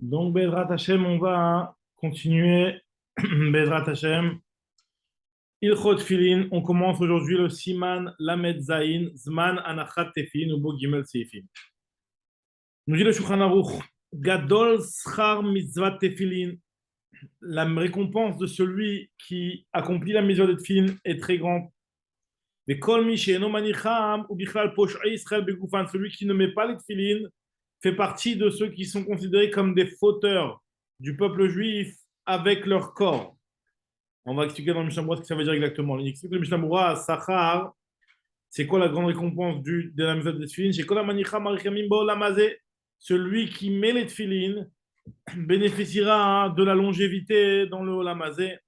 Donc, Bezrat Hashem, on va continuer. Bezrat Hashem. Ilchot Filin, on commence aujourd'hui le Siman Lamed Zain, Zman Anachat Tefin, ou Bo Gimel Seifim. Nous dit le Shulchan Aruch, Gadol Schar Mitzvat Tefilin, la récompense de celui qui accomplit la mitzvah de Tefilin est très grande. Mais Kol Mi She'eno Manicham, ou Bichlal Posh'ei Israël Begufan, celui qui ne met pas les Tefilin, fait partie de ceux qui sont considérés comme des fauteurs du peuple juif avec leur corps. On va expliquer dans le Mishnah Berurah ce que ça veut dire exactement. Il explique le Mishnah Berurah, Sachar, c'est quoi la grande récompense de la méthode des tefilin? C'est quoi la manicha marichamim ba'olamazé? Celui qui met les tefilin bénéficiera de la longévité dans le olamazé,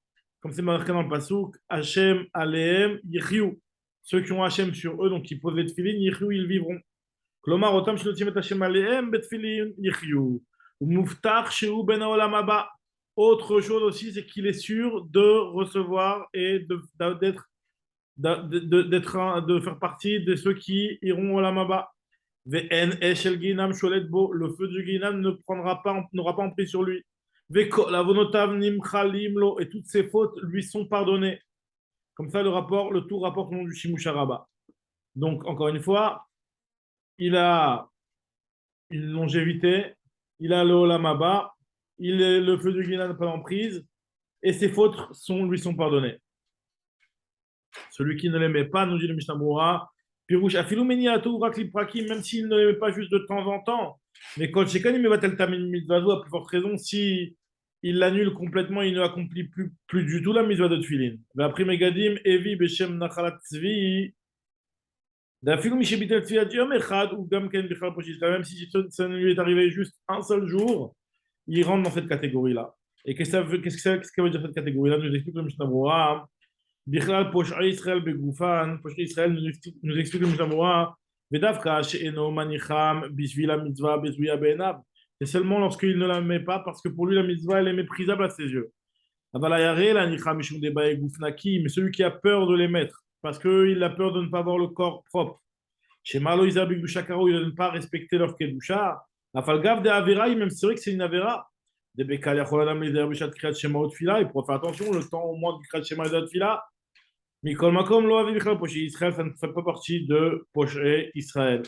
comme c'est marqué dans le pasouk, Hachem alehem yichyu. Ceux qui ont Hachem sur eux, donc qui posent les tefilin, yichyu, ils vivront. Klomar otam shenotim et Hachem alehem betfilin yichyu. Muftach sheu ben haolam haba. Autre chose aussi, c'est qu'il est sûr de recevoir et de faire partie de ceux qui iront au Lamaba. Le feu du Guinam n'aura pas empris sur lui. Et toutes ses fautes lui sont pardonnées. Comme ça, le tout rapporte au nom du Shimusharaba. Donc, encore une fois, il a une longévité, il a le Olamaba, le feu du Guinam n'a pas d'emprise, et ses fautes lui sont pardonnées. Celui qui ne l'aimait pas, nous dit le Mishnah Berurah, Pirouche, Afilou Meniatou, Rakli Prakim, même s'il ne l'aimait pas juste de temps en temps, mais quand Shekani Mevatel Tamin Mitzvah, à plus forte raison, si il l'annule complètement, il ne accomplit plus du tout la mitzvah de Tfilin. Après Megadim, Evi, Beshem, Nachalat Tzvi, D'Afilou Mishebitel Tzvi, Adiom Echad, ou Gamken, Bichal Pochis, même si ça ne lui est arrivé juste un seul jour, il rentre dans cette catégorie-là. Et qu'est-ce que ça veut dire cette catégorie-là? Nous explique le Mishnah Berurah. Bichlal Posh'ei Israël Begoufan, Posh'ei Israël nous explique le Mishnah Berurah, Vedavka she'eno manicham bishvil la mitzvah bezuya be'enav. C'est seulement lorsqu'il ne la met pas parce que pour lui la mitzvah elle est méprisable à ses yeux. Avalayare la nicham mishum debae goufnaki, mais celui qui a peur de les mettre parce qu'il a peur de ne pas avoir le corps propre. Chez Malo Isabik du Shakaro, il de ne pas respecter leur kedusha. Afalgav de Avera, même si c'est vrai que c'est une Avera. De Bekal Yacholadam les Derbishat Kriyat Shema Otfila, il faut faire attention, le temps au moins du Kriyat Shema et Otfila. Mikol Makom lo avi bichal Poché Israël, ça ne fait pas partie de Poché Israël.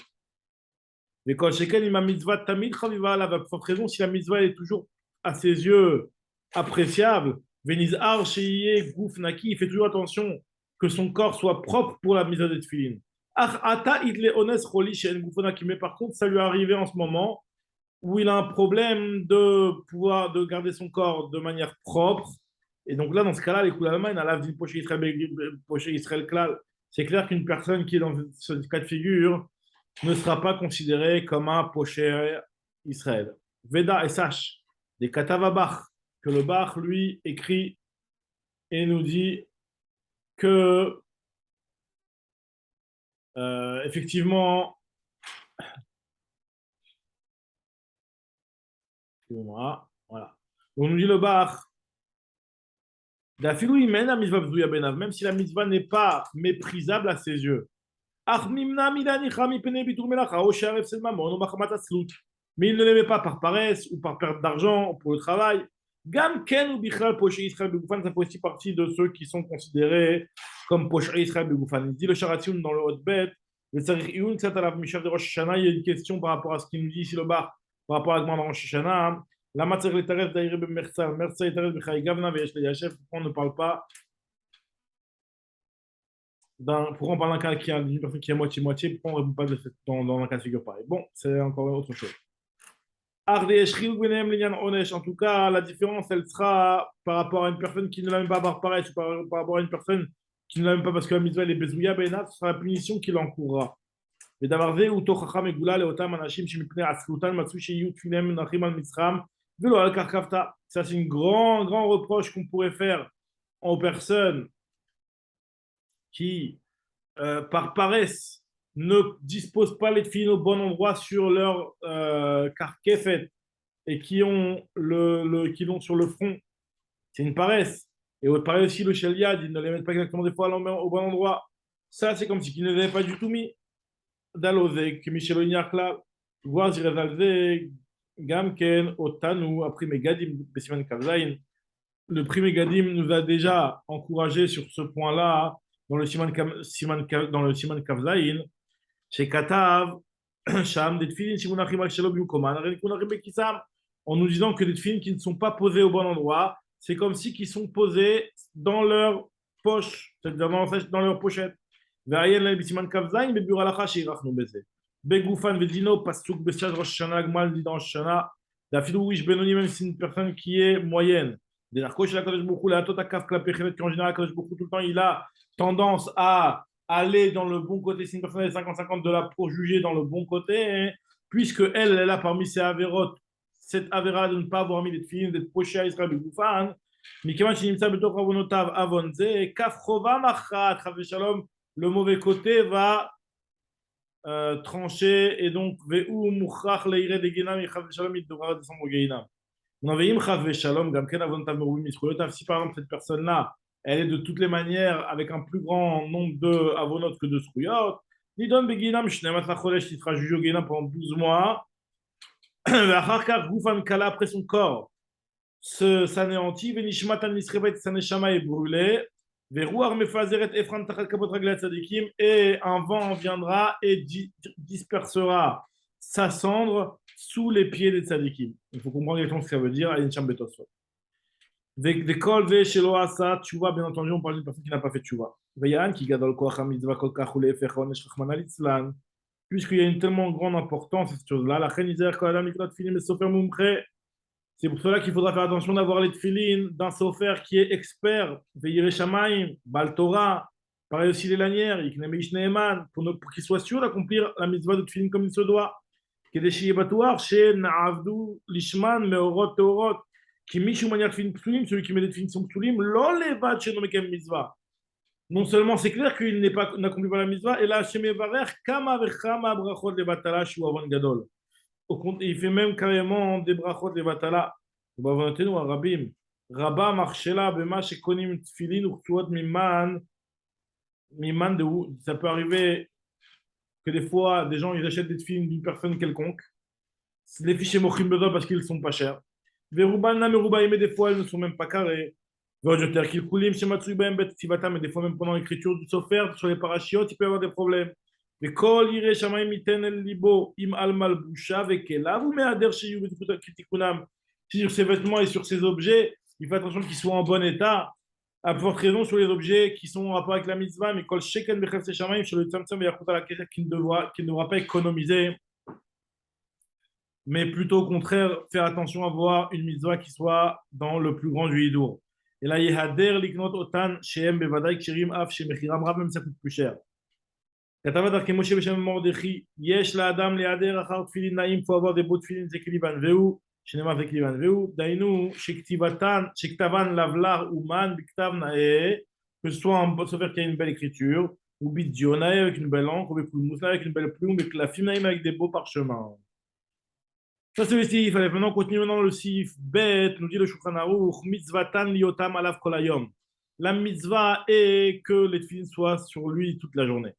Mais quand Sheken ima mitzvah tamid chaviva, là, pour cette raison, si la mitzvah est toujours à ses yeux appréciable, Veniz ar sheyeh gouf naki, il fait toujours attention que son corps soit propre pour la mitzvah de tefillin. Ach ata idle ones choli she'en goufonaki, mais par contre, ça lui est arrivé en ce moment où il a un problème de garder son corps de manière propre. Et donc là, dans ce cas-là, les Koulalman, à l'Avdil Poché Israël Klal, c'est clair qu'une personne qui est dans ce cas de figure ne sera pas considérée comme un Poché Israël. Veda et sache, des Katavabach, que le Bach, lui, écrit et nous dit que, effectivement, excusez-moi, voilà. On nous dit le Bach, même si la mitzvah n'est pas méprisable à ses yeux. Mais il ne l'aimait pas par paresse ou par perte d'argent pour le travail. Gam Ken ou Bichal Poché Israël Begoufan, ça fait aussi partie de ceux qui sont considérés comme Poché Israël Begoufan. Il dit le Sharatioun dans le Hotbet, le Tzarich Iyun, de Rosh Hashanah, il y a une question par rapport à ce qu'il nous dit ici le bar, par rapport à la demande de Rosh Hashanah. La matière les tarifs d'ailleurs Mersa, Mersa et tarifs Bechai Gavna, Veyesh le Yachef, pourquoi on ne parle pas pourquoi on parle d'un cas qui a une personne qui est moitié-moitié, pourquoi on ne répond pas dans un cas de figure pareil? Bon, c'est encore autre chose. En tout cas, la différence, elle sera par rapport à une personne qui ne l'a même pas par paresse, ou par rapport à une personne qui ne l'a même pas parce que la mitzvah elle est bezouya, ce sera la punition qui l'encourra. Mais d'avoir vu ou tochacham et goula le otam anashim shemipnei aslutan matsu sheyu tfilem nachim al mitzram velo al karkavta. Ça, c'est un grand reproche qu'on pourrait faire aux personnes qui, par paresse, ne disposent pas les filles au bon endroit sur leur carquefet et qui qui l'ont sur le front. C'est une paresse. Et pareil aussi, le sheliad, ils ne les mettent pas exactement des fois au bon endroit. Ça, c'est comme si ils ne l'avaient pas du tout mis. Dalozek, Michel Onyakla, Guazirezalzek, Gamken, Otanu, après Megadim, Besiman Kavzaïn. Le prix Megadim nous a déjà encouragé sur ce point-là dans le dans le Siman Kavzaïn. Chez Katav, Sham, des tefilin, Shimunachim al Shalom Yukoman, Renikunachim Bekisam, en nous disant que des tefilin qui ne sont pas posés au bon endroit, c'est comme si qu'ils sont posés dans leur poche, c'est-à-dire dans leur pochette. Ve'ayen la bisiman kavzayin, bebur alacha sheirachnu beze. Begoufan vedino, pasuk beshad rosh shana, gmal dit dans shana, d'afilou wish benoni, même si c'est une personne qui est moyenne. Des narcos chez la Kadosh Baruch Hu, la tota kaf klapechevet, qu'en général, Kadosh Baruch Hu, tout le temps, il a tendance à aller dans le bon côté. Si une personne est 50-50, de la pro-juger dans le bon côté, hein, puisque elle a parmi ses avérotes, cette avéra de ne pas avoir mis des films, d'être poché à Israël de Goufan, Mikevan Shinimsa Betok Avonotav Avonze, Kaf Chova Machat, Chavé Shalom, le mauvais côté va trancher, et donc, Ve'u Mouchach Leire de Genam, et Chavé Shalom, il devra descendre au Genam. On avait Chavé Shalom, Gamken Avonotav Merouim Israël, si par exemple cette personne-là, elle est de toutes les manières avec un plus grand nombre de avonotes que de srouyot. Nidon beginam shnemat lacholesh, il sera jugé au Guénam pendant 12 mois. Acharkar goufan kala, après son corps s'anéantit. Venishmat al nisrevet, sa neshama est brûlée. Verouar mefazeret efran tachat kapot raglat tzadikim, et un vent viendra et dispersera sa cendre sous les pieds des tzadikim. Il faut comprendre exactement ce que ça veut dire. Ayin Sham Betosfot. Des kol ve shelo asa tchouva, bien entendu, on parle d'une personne qui n'a pas fait tchouva. Veyan qui gadol koach hamitzvah kol kach ule fechon esh rachmana litzlan. Puisqu'il y a une tellement grande importance à cette chose-là, la chen izer kol adam mikrat tefillin sofer mumche. C'est pour cela qu'il faudra faire attention d'avoir les tefillin d'un sofer qui est expert, veillere shamayim, bal Torah, pareil aussi les lanières, yikneme ish neeman, pour qu'il soit sûr d'accomplir la mitzvah de tefillin comme il se doit. Kedeshi yebatuar she na'avdu lishman meorot teorot. Qui michou manière fin psulim, celui qui met des fins sont psulim, l'olevat chez nomekem mitzvah. Non seulement c'est clair qu'il n'accomplit pas la mitzvah, et là, chez Mevarer, kama vechama brachot de batala shu avon gadol. Il fait même carrément des brachot de batala. Bavantenu arabim. Rabba marchela bema shekonim tfilin urtuot miman de où ça peut arriver que des fois, des gens ils achètent des tfilin d'une personne quelconque. Les fichiers mochim besoin parce qu'ils sont pas chers. Mais des fois, elles ne sont même pas carrées. Mais des fois, même pendant l'écriture du sofer, sur les parachiotes, il peut y avoir des problèmes. Si sur ses vêtements et sur ses objets, il faut attention qu'ils soient en bon état. À forte raison sur les objets qui sont en rapport avec la mitzvah, mais sur le tzamtzam qui ne devra pas économiser, mais plutôt au contraire, faire attention à avoir une mitzvah qui soit dans le plus grand du hidour. Et là, yehader liknot otan shehem bevadai kshirim af shemechiram rav, même ça coûte plus cher. Katavat arke Moshe b'shem Mordechi, yesh la adam lehader achar tfilin naim, faut avoir des beaux tfilin zeklivan veu, shenema zeklivan veu, dainu shektavan lavlar uman biktav nae, que ce soit un sofer qui a une belle écriture, ou bidionae avec une belle encre, ou bekulmusna avec une belle plume, et la naim avec des beaux parchemins. Ça, c'est le sif. Allez, maintenant, on continue maintenant le sif. Bet, nous dit le Shulchan Aruch, mitzvatan liotam alav kolayom. La mitzvah est que les tefillin soient sur lui toute la journée.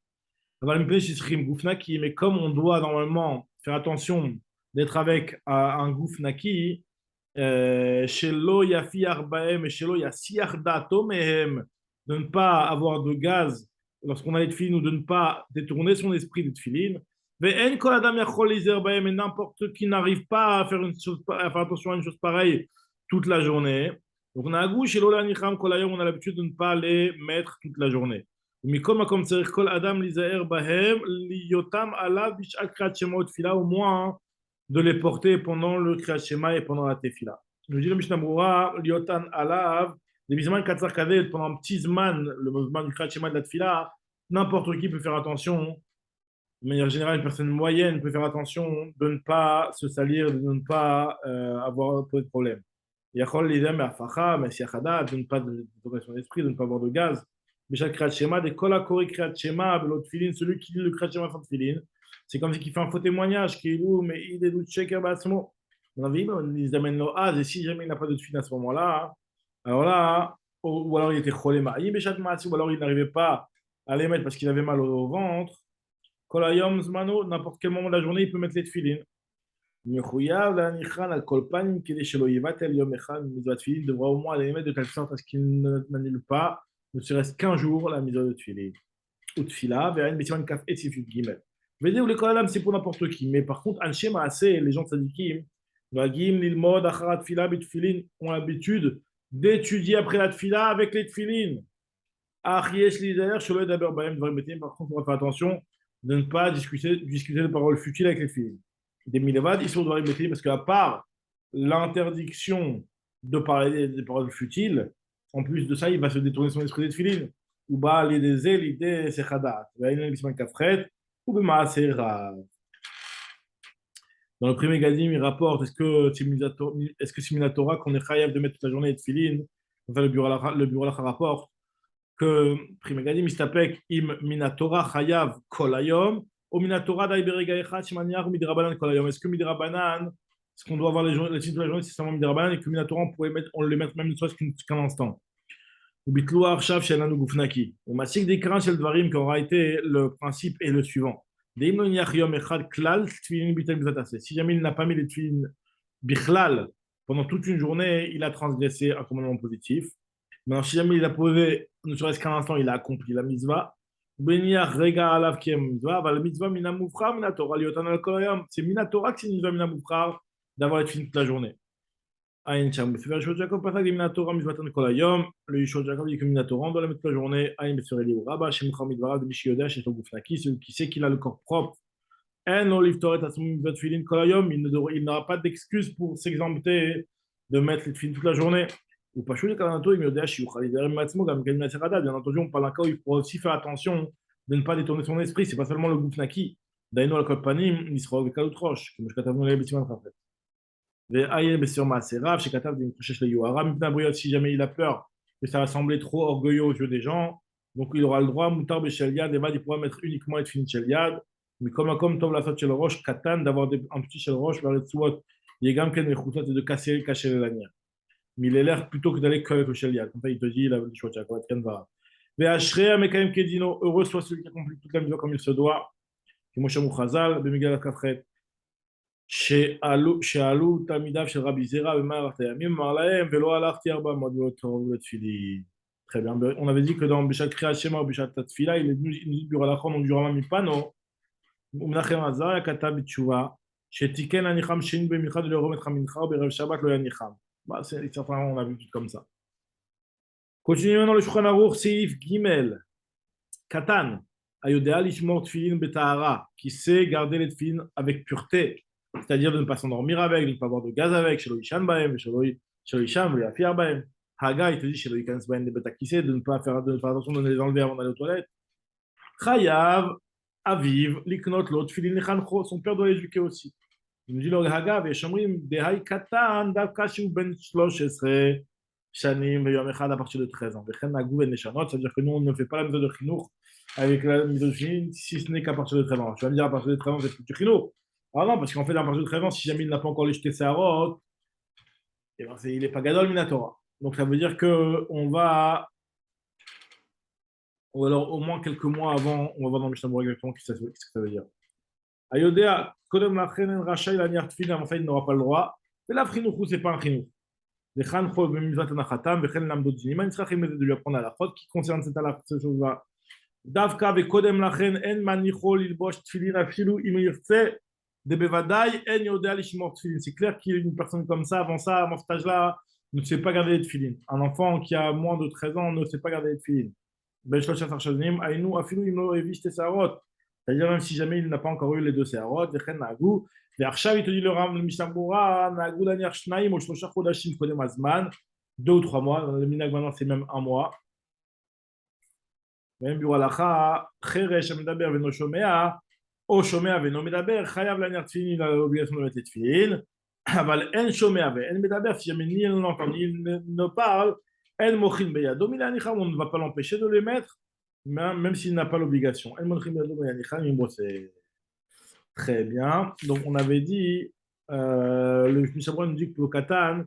Mais comme on doit normalement faire attention d'être avec un goufnaki, shelo yafi arbaem et shelo yasiach dato mehem, de ne pas avoir de gaz lorsqu'on a les tefillin ou de ne pas détourner son esprit des tefillin. Et n'importe qui n'arrive pas à faire, à faire attention à une chose pareille toute la journée. Donc on a on a l'habitude de ne pas les mettre toute la journée. Mais comme au moins de les porter pendant le Kriyat Shema et pendant la Tefila. Nous dit le Mishnah Berurah, liotan alav, les bisman katzar kadet, pendant un petit zman, le mouvement du Kriyat Shema de la Tefila, n'importe qui peut faire attention. De manière générale, une personne moyenne peut faire attention de ne pas se salir, de ne pas avoir de problème. Yachol l'idem afacha, mais siachada, de ne pas détourner son esprit, de ne pas avoir de gaz. Bishal kriyat shema, de kol hakori kriyat shema, l'autre filin, celui qui lit le kriyat shema sans filin, c'est comme si il fait un faux témoignage, qui est où, mais il est doute checker basmo. On ils amènent le haz, et si jamais il n'a pas de filin à ce moment-là, alors là, ou alors il était cholé maïm, ou alors il n'arrivait pas à les mettre parce qu'il avait mal au ventre. Kolayom zmano, n'importe quel moment de la journée, il peut mettre les tefillin. מחויב להניחן על כל פנים כדי שלא יבטל יום אחד ממצוות תפילין, devra au moins les mettre de telle sorte à ce qu'il n'annule pas, ne serait-ce qu'un jour, la mitzvah de tefilin. Ou tefila, ve'ain b'siman kaf et sifut gimel. V'edé ou l'école c'est pour n'importe qui, mais par contre, Anshe Maaseh, les gens tzadikim, v'agim lilmod acharat tefila b'tefilin, ont l'habitude d'étudier après la tefila avec les tefilin. Ach yesh lidayer shelo yedaber b'hem dvarim betim, par contre, on va faire attention de ne pas discuter de paroles futiles avec les tefilin. Des milevad, ils sont dvarim betim, parce qu'à part l'interdiction de parler des paroles futiles, en plus de ça, il va se détourner son esprit des tefilin. Ou ba l'idée l'idée c'est khadat. Ou b'maaseh rav. Dans le premier gadim, il rapporte est-ce que c'est Minatora qu'on est chayav de mettre toute la journée de tefilin. Enfin, le bureau Lacha rapporte que premier gadim, il s'appelle im Minatora chayav kol hayom ou Minatora dai berega echad shemaniach midrabanan kol hayom. Est-ce que midrabanan, est-ce qu'on doit avoir les titres de la journée, c'est seulement midrabanan, et que Minatora on le met même ne serait-ce qu'un instant. וביטלו עכשיו שלנו גוף נקי. הוא מציג דעיקרן של דברים, qu'en réalité, le principe est le suivant. דאם לא נניח יום אחד כלל תפילין ביטל מצוות עשה. Si jamais il n'a pas mis les tefilin bichlal pendant toute une journée, il a transgressé un commandement positif. Maintenant, si jamais il a posé, ne serait-ce qu'un instant, il a accompli la mitzvah. בניח רגע עליו כי המצווה, אבל המצווה מן המובחר מן התורה להיות על כל היום. C'est מן התורה que c'est une mitzvah מן המובחר d'avoir les tefilin toute la journée. Aïn Cham, Bessefer Yishot Jacob, pas ça, Minatora, Mizvatan Kolayom, le Yishot Jacob dit que Minatora, on doit la mettre toute la journée, Aïn Bessefer Eli Rabba, Shem Chamidvara, de Mishioda, chez Togoufnaki, celui qui sait qu'il a le corps propre, En Olive Toret, à son Mizvat Filin Kolayom, il n'aura pas d'excuse pour s'exempter de mettre les filines toute la journée. Ou pas chouer, Kalanato, il me dit, Shiuchal, Idarim Matzmo, Gam Galim Naserada, bien entendu, on parle d'un cas où il faut aussi faire attention de ne pas détourner son esprit, c'est pas seulement le Goufnaki, Daino Al-Kopanim, Nisra Vekaloutroche, comme je t'avais les bêtises en fait. Si jamais il a peur que ça va sembler trop orgueilleux aux yeux des gens, donc il aura le droit, Moutar Besheliad, il pourra mettre uniquement et fin Sheliad, mais comme Tov la Shel Roche, Katan, d'avoir un petit Shel Roche, vers les Tsuot, il est Gamken et Khoutat, de cacher les lanières. Mais il est l'air plutôt que d'aller qu'avec le Sheliad. Comme ça, il te dit, il a dit, Shouat Yaakov, Kenva. Ve'ashrea Mekaim Kedino, heureux soit celui qui accomplit toute la mitzvah comme il se doit. Moshe Mouchazal, Bemigal Kafret. שאלו תלמידיו של רבי זירא במהלך הימים, אמר להם ולא הלכתי 400 בתפילין. Très bien. On avait dit que dans Bishat Kriya Shema ou Bishat Tfila, il est dit Buralachon, on dira Mipano, Menachem Azar, Yakata Bitshuva, Shetiken Anicham Shin Bemicha de le remettre à Mincha, Berev Shabbat lo Yanicham. C'est certainement, on a vu tout comme ça. Continuons maintenant le Shulchan Aruch, Seif Gimel, Katan, Ayodea Lishmor Tfilin Betahara, qui sait garder les tfilin avec pureté. C'est-à-dire de ne pas s'endormir avec, de ne pas avoir de gaz avec, chez l'Oishan Baem, chez l'Oishan, le Yafir Baem. Haga, il te dit chez l'Oikans Baem, de Betakissé, de ne pas faire attention de les enlever avant d'aller aux toilettes. Chayav, Aviv, Liknot, l'autre, Filin Lechancho, son père doit l'éduquer aussi. Il me dit le Haga, Veshamrim, Dehai Katan, Davkashi Ben 13, Shanim, Yom Echad à partir de 13 ans. Vechen Nagou Ben Neshanot, ça veut dire que nous, on ne fait pas la méthode de Chinour avec la méthode de Chinour, si ce n'est qu'à partir de 13 ans. Tu vas me dire à partir de 13 ans, c'est plus du Chinour. Ah non, parce qu'en fait, à partir de 13 ans, si jamais il n'a pas encore jeté ses harotes, eh ben il n'est pas Gadol Minatora. Donc ça veut dire qu'on va, ou alors au moins quelques mois avant, on va voir dans le Mishnah Berurah exactement ce que ça veut dire. Ayodea, Kodem Lachenen Rachai Laniar Tfilin, en fait, il n'aura pas le droit. Mais la Frinouchou, ce n'est pas un Chinou. Les Khancho, Bemizvat Anachatam, Bechen Lamdot Zinima, il sera de lui apprendre à la faute qui concerne cette chose-là. Davka, Kodem Lachen, En Manicho, Lilbosh Tfilin, Afilou, Imirtse. C'est clair qu'une personne comme ça, avant cet âge-là, ne sait pas garder les tefilin. Un enfant qui a moins de 13 ans ne sait pas garder les tefilin. C'est-à-dire même si jamais il n'a pas encore eu les deux séharot, il te dit le Mishnah Berurah, 2 ou 3 mois, le minag maintenant c'est même 1 mois. Même Biur Halacha, Cheresh Amedaber Veno Shomea, או שומע ואינו מדבר, חייב להניח תפילין, il a l'obligation de mettre les tefilin, אבל אין שומע ואין מדבר, si jamais ni il n'entend ni il ne parle, אין מוחין בידו מלהניחם, on ne va pas l'empêcher de les mettre, même s'il n'a pas l'obligation. אין מוחין בידו מלהניחם, bon, c'est très bien. Donc on avait dit, le Mishnah Berurah nous dit que le Katan,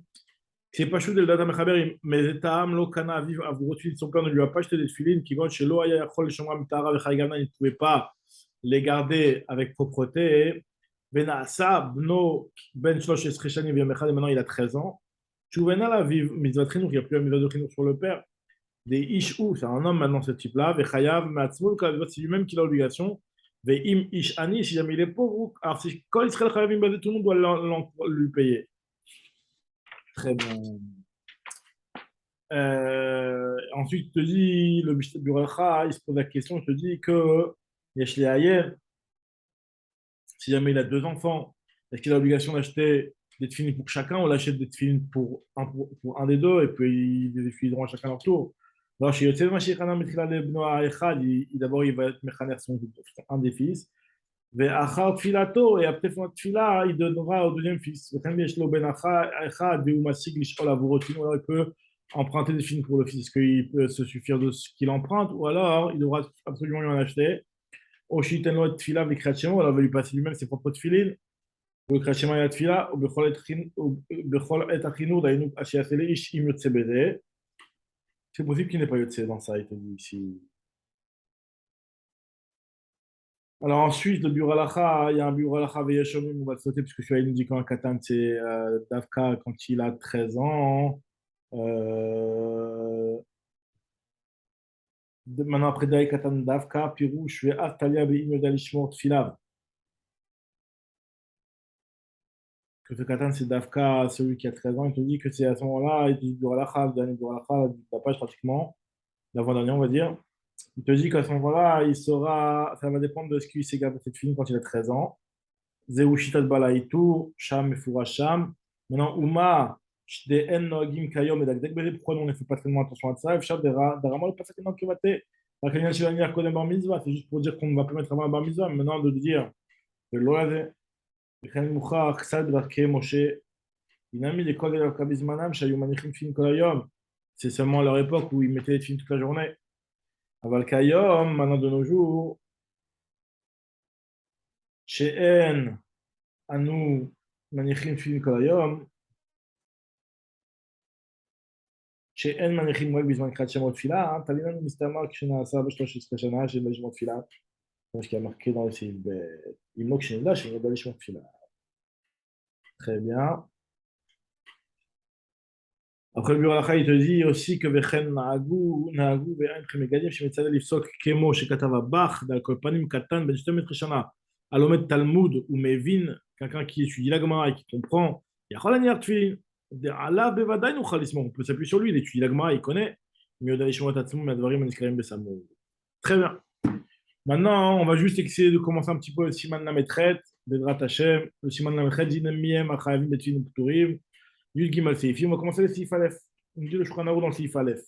c'est pas chou de le data mechaber, mais Etam lo kana aviv avurot, son père ne lui a pas acheté des tefilin, qui gon chez lo aya yachol shomra mitara v'chaygana, il ne pouvait pas les garder avec propreté, Venasa, Bno, Ben Shlosh Esreshani, Viamechad, et maintenant il a 13 ans. Chouvena la vive, Mitzvah Trinour, il n'y a plus la Mitzvah de Trinour sur le père. Des Ishou, c'est un homme maintenant ce type-là. Vechayav, Matzmul, c'est lui-même qui a l'obligation. Veim Ish Ani, si jamais il est pauvre, alors si quand il serait le Chayavim, tout le monde doit lui payer. Très bien. Ensuite, il te dit, le Mishnah du Racha, il se pose la question, il te dit que Yesh Ayer, si jamais il a deux enfants, est-ce qu'il a l'obligation d'acheter des tefilines pour chacun ou l'achète des tefilines pour un des deux et puis ils les utiliseront à chacun leur tour? Alors, chez Yotzei Mashiach Hanan Mitchila Lebno Echad, d'abord il va être Mechaner un des fils. Ve'achar tfilato, et après son tfila, il donnera au deuxième fils. Ve'chem yesh lo ben echad ve'u masig lish'ol avurotinu, alors il peut emprunter des films pour le fils. Est-ce qu'il peut se suffire de ce qu'il emprunte ou alors il devra absolument lui en acheter? Oshiten lo tfila ve'krat shemo, alors il va lui passer lui-même ses propres tfilines. Ve'krat shema ya tfila, ou bechol et achinu, dainu ashiasele ish im yotze bede. C'est possible qu'il n'ait pas yotze dans ça, il te dit ici. Alors ensuite, le bureau halacha, il y a un bureau halacha veyeshomim, on va le sauter parce que celui-là, il nous dit qu'un katan, c'est Davka quand il a 13 ans. Euh, Maintenant, après Daï katan Davka, Pirou, je fais Atalia be'im yodalishmor tfilav. Que ce katan, c'est Davka, celui qui a 13 ans, il te dit que c'est à ce moment-là, il te dit bureau halacha, le dernier bureau halacha, la page pratiquement, l'avant-dernier, on va dire. Il te dit qu'à ce moment-là, il sera, ça va dépendre de ce qu'il s'est gardé cette fille quand il a 13 ans. Zeushitat Balaitu, Sham Sham. Maintenant, Uma, Shde'en Nogim Kayom et Dagdek Bere, pourquoi on ne fait pas tellement attention à ça? Efshad Darama, pas certainement que Vate. La Kenyan Shivani Kodem Bar Mitzvah, c'est juste pour dire qu'on ne va pas mettre avant un Bar Mitzvah, maintenant de dire, le Loade, Chen Moucha, Ksad Barke Moshe, Inami, les Kodem Kabizmanam, Shayumanichim Fin Kolayom. C'est seulement à leur époque où ils mettaient les films toute la journée. Aval Kayom, maintenant de nos jours, She'en, Anu, Manichim Fin Kolayom, שאין מניחים רק בזמן קריאת שמות תפילה, תביא לנו מסתמר כשנעשה ב-13 שנה של לשמות תפילה, כמו שהיה marqué dans le סעיף ב', אם לא כשנדע שנדע לשמות תפילה. Très bien. Après le Buralacha, il te dit aussi que וכן נהגו ואינכם מגדים שמצווה לפסוק כמו שכתב הבח, דל כל פנים קטן בן 12 שנה, הלומד תלמוד ומבין, quelqu'un qui étudie la Gemara et qui comprend, יכול להניח תפילין. Allah bevadaï nous khalismo, on peut s'appuyer sur lui, il étudie l'agma, il connaît. Très bien. Maintenant, on va juste essayer de commencer un petit peu le Siman Lametret, Bedrat Hashem, le Siman Lametret, Zinamiem, Achavim, Betvin, Pturim, Yud Gimal Seifim. On va commencer le Seif Aleph. On dit le Shulchan Aruch dans le Seif Aleph.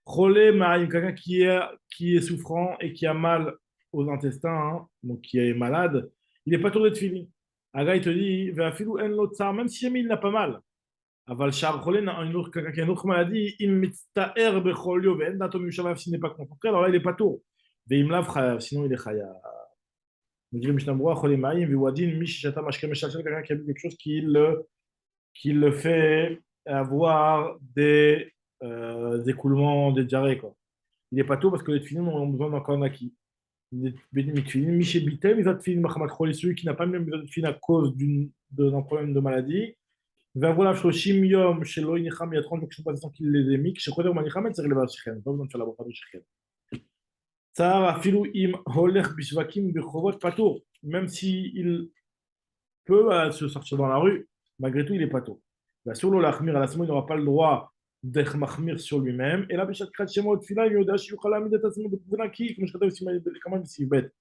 Cholé Ma'im, quelqu'un qui est souffrant et qui a mal aux intestins, hein, donc qui est malade, il n'est pas tour de Tfilin. Aga, il te dit, Ve'afilu en lo tsar, même si jamais il n'a pas mal. Aval Shar Cholé, quelqu'un qui a une autre maladie, il mitzta'er becholio, ve'en datom yushavav, s'il n'est pas concentré, alors là, il n'est pas tour. Ve'im lav chayav, sinon il est chayav. Nous dit le Mishnah Berurah, Cholé Ma'im, ve'wadin, mishishata mashke meshachel, quelqu'un qui a vu quelque chose qui le fait avoir des écoulements, des diarrhées, quoi. Il n'est pas tour parce que les tefilin ont besoin d'un kornaki. Les tefilin, mishébitem, ils ont tefilin machamat Cholé, celui qui n'a pas même besoin de tefilin à cause d'un problème de maladie. Voilà, Shoshim Yom, chez Loïnicham, il y a 30 jours qui sont passés sans qu'il les ait mis. Chez Khoder Manicham, c'est relevé à Shechem. Pas besoin de faire la boîte de Shechem. Tsar, Afilou, Im, Holech, Bishvakim, Birchovot, Patour. Même s'il peut se sortir dans la rue, malgré tout, il est Patour. La sur l'Achmir, à la semaine, il n'aura pas le droit d'être Mahmir sur lui-même. Et là, Bishat Krat Shemot, Fila, Yodash, Yuchalam, Midatasmo, de Pouvnaki, comme je t'avais aussi, quand même, si bête.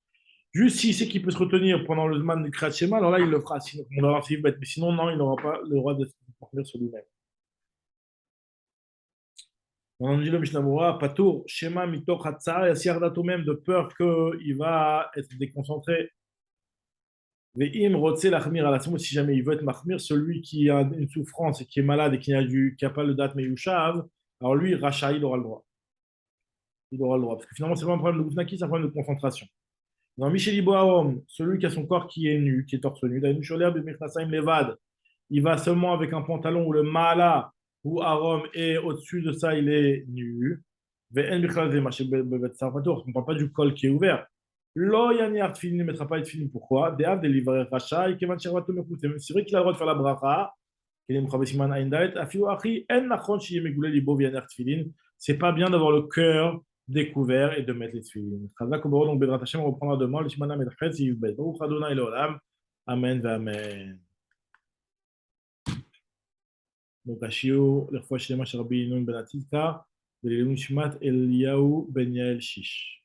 Juste s'il sait qu'il peut se retenir pendant le Zman du Kriyat Shema, alors là, il le fera. Sinon, on aura si bête. Mais sinon, non, il n'aura pas le droit de se retenir sur lui-même. On dit le Mishnah Berurah, Patour, Shema, Mitoch, Hatzar, et Asiardato même, de peur qu'il va être déconcentré. Ve'im, Rotse, Lachmir, à la somme, si jamais il veut être Mahmir, celui qui a une souffrance et qui est malade et qui n'a pas le date Meyushav, alors lui, Racha, il aura le droit. Il aura le droit. Parce que finalement, c'est pas un problème de Goufnaki, c'est un problème de concentration. Dans Michel Boaom, celui qui a son corps qui est nu, qui est torse nu, il va seulement avec un pantalon où le mala ou arom et au-dessus de ça, il est nu. On ne parle pas du col qui est ouvert. Lo yani tefillin ne mettra pas les tefillin. Pourquoi? Des av des livrets rachat et kevan shervato mekute. C'est vrai qu'il a le droit de faire la bracha. Il est mchabé siman ayin dalet. Afiou achi en nachon shi megoulé libo vianer tefillin. C'est pas bien d'avoir le cœur découvert et de mettre les tefillin. Chazak oboro donc Bedrat Hashem on reprendra demain. Lishmana medachet si yubet. Baruch Adonai Eloham. Amen v'amen. Donc Ashio, l'fois chez Rabbi Nun Ben Atilta, de l'Elun Shmat Eliyahu Ben Yael Shish.